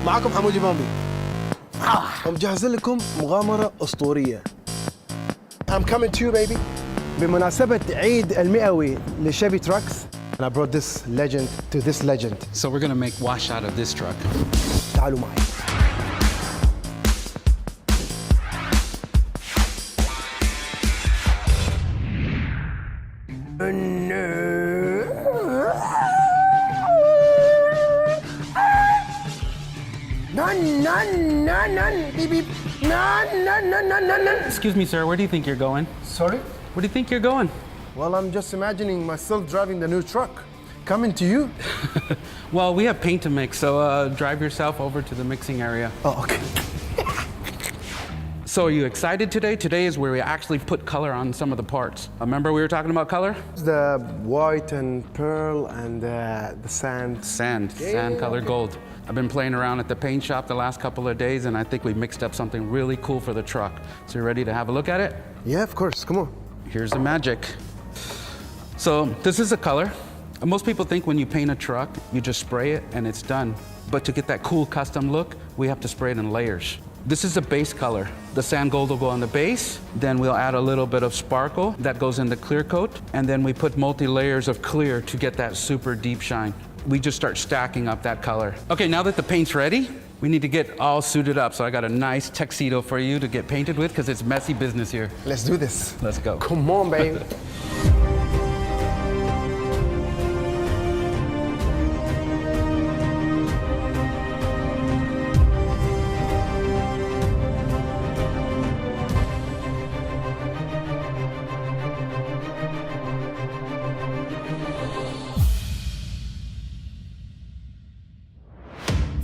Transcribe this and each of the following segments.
معكم حمودي بامبي. مجهز لكم مغامرة أسطورية. I'm coming to you baby. بمناسبة عيد المئوي لشيفي تراكس. And I brought this legend to this legend. So we're gonna make wash out of this truck. تعالوا معي. Beep, beep. Excuse me, sir, where do you think you're going? Sorry? Where do you think you're going? Well, I'm just imagining myself driving the new truck. Coming to you? Well, we have paint to mix, so drive yourself over to the mixing area. Oh, okay. So are you excited today? Today is where we actually put color on some of the parts. Remember we were talking about color? The white and pearl and the sand. Sand color gold. I've been playing around at the paint shop the last couple of days, and I think we mixed up something really cool for the truck. So you ready to have a look at it? Yeah, of course, come on. Here's the magic. So this is a color. Most people think when you paint a truck, you just spray it and it's done. But to get that cool custom look, we have to spray it in layers. This is a base color. The sand gold will go on the base, then we'll add a little bit of sparkle that goes in the clear coat, and then we put multi-layers of clear to get that super deep shine. We just start stacking up that color. Okay, now that the paint's ready, we need to get all suited up. So I got a nice tuxedo for you to get painted with because it's messy business here. Let's do this. Let's go. Come on, babe.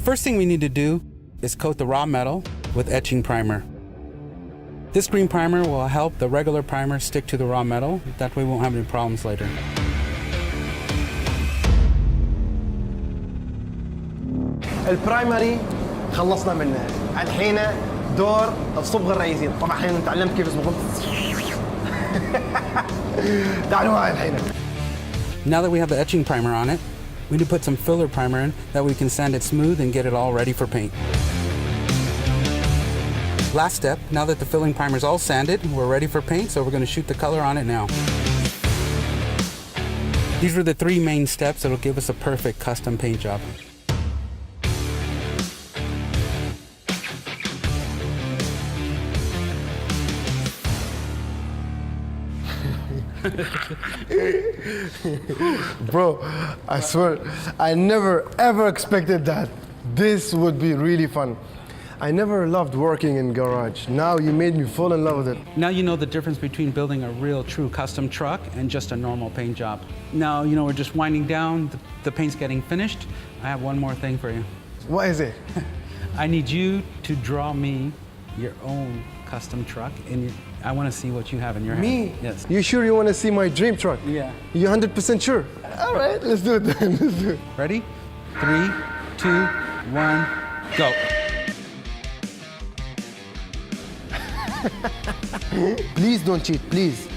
First thing we need to do is coat the raw metal with etching primer. This green primer will help the regular primer stick to the raw metal. That way we won't have any problems later. البرايمري خلصنا منه. الحين دور الصبغة الرئيسية. طبعا الحين تعلمت كيف يصبغون. تعالوا معي الحين. Now that we have the etching primer on it, we need to put some filler primer in that we can sand it smooth and get it all ready for paint. Last step, now that the filling primer is all sanded, we're ready for paint, so we're going to shoot the color on it now. These are the three main steps that will give us a perfect custom paint job. Bro, I swear, I never ever expected that. This would be really fun. I never loved working in garage. Now you made me fall in love with it. Now you know the difference between building a real true custom truck and just a normal paint job. Now, you know, we're just winding down, the paint's getting finished. I have one more thing for you. What is it? I need you to draw me your own custom truck, and I want to see what you have in your hand. Me? Yes. You sure you want to see my dream truck? Yeah. You 100% sure? All right, let's do it then. Let's do it. Ready? 3, 2, 1, go. Please don't cheat, please.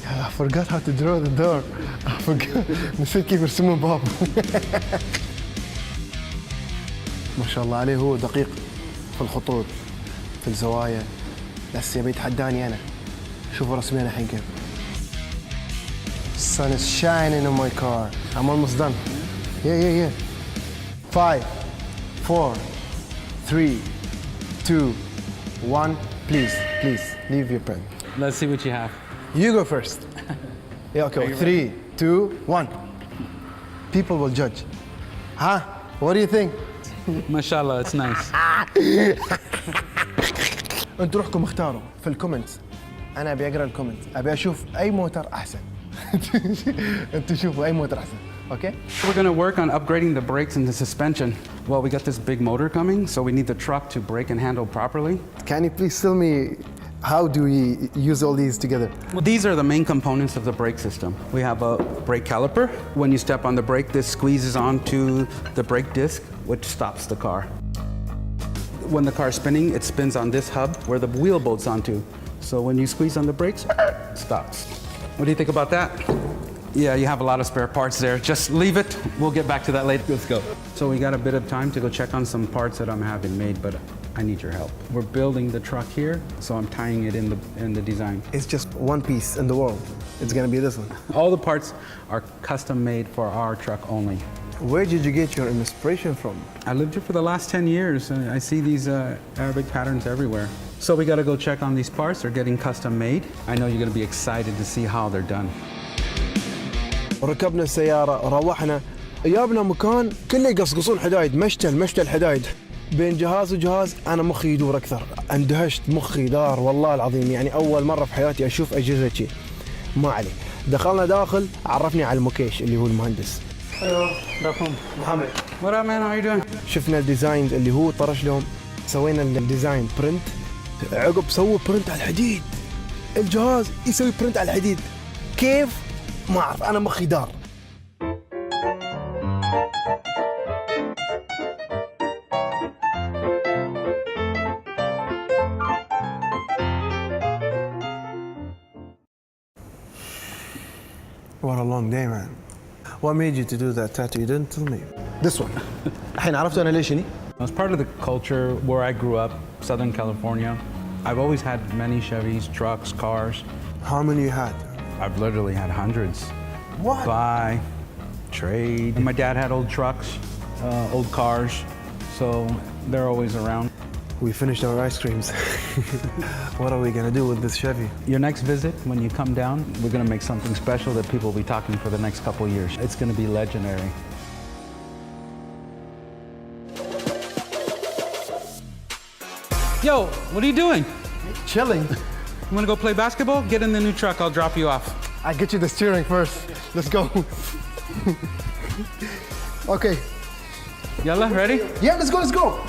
I forgot how to draw the door. I forgot. نسيت كيف يرسمون باب. ما شاء الله عليه هو دقيق في الخطوط في الزوايا. بس يبي يتحداني أنا. شوفوا رسمي أنا الحين كيف. Sun is shining in my car. I'm almost done. Yeah. 5, 4, 3, 2, 1. Please, leave your pen. Let's see what you have. You go first. Yeah, okay. 3, 2, 1. People will judge. Huh? What do you think? Mashallah, it's nice. انتوا روحكم اختاروا في الكومنتس. انا ابي اقرا الكومنتس، ابي اشوف اي موتر احسن. انتوا شوفوا اي موتر احسن. Okay? We're going to work on upgrading the brakes and the suspension. Well, we got this big motor coming, so we need the truck to brake and handle properly. Can you please tell me how do we use all these together? Well, these are the main components of the brake system. We have a brake caliper. When you step on the brake, this squeezes onto the brake disc, which stops the car. When the car is spinning, it spins on this hub where the wheel bolts onto. So when you squeeze on the brakes, it stops. What do you think about that? Yeah, you have a lot of spare parts there. Just leave it. We'll get back to that later. Let's go. So we got a bit of time to go check on some parts that I'm having made, but I need your help. We're building the truck here, so I'm tying it in the design. It's just one piece in the world. It's gonna be this one. All the parts are custom made for our truck only. Where did you get your inspiration from? I lived here for the last 10 years, and I see these Arabic patterns everywhere. So we got to go check on these parts. They're getting custom made. I know you're going to be excited to see how they're done. ركبنا السيارة روحنا جابنا مكان كله يقصقصون حدايد مشتل حدايد بين جهاز وجهاز أنا مخي يدور أكثر اندهشت مخي دار والله العظيم يعني أول مرة في حياتي أشوف أجهزة شي ما عليه دخلنا داخل عرفني على المكيش اللي هو المهندس Hello, welcome. محمد What up, man? How you doing? شفنا الديزاين اللي هو طرش لهم سوينا الديزاين برنت عقب سووا برنت على الحديد الجهاز يسوي برنت على الحديد كيف ما أعرف أنا مخي دار What a long day, man. What made you to do that tattoo? You didn't tell me. This one. الحين عرفت أنا ليش هني؟ As part of the culture where I grew up, Southern California, I've always had many Chevys, trucks, cars. How many you had? I've literally had hundreds. What? Buy, trade. My dad had old trucks, old cars, so they're always around. We finished our ice creams. What are we gonna do with this Chevy? Your next visit, when you come down, we're gonna make something special that people will be talking for the next couple of years. It's gonna be legendary. Yo, what are you doing? Chilling. You wanna go play basketball? Get in the new truck, I'll drop you off. I'll get you the steering first. Let's go. Okay. Yalla, ready? Yeah, let's go.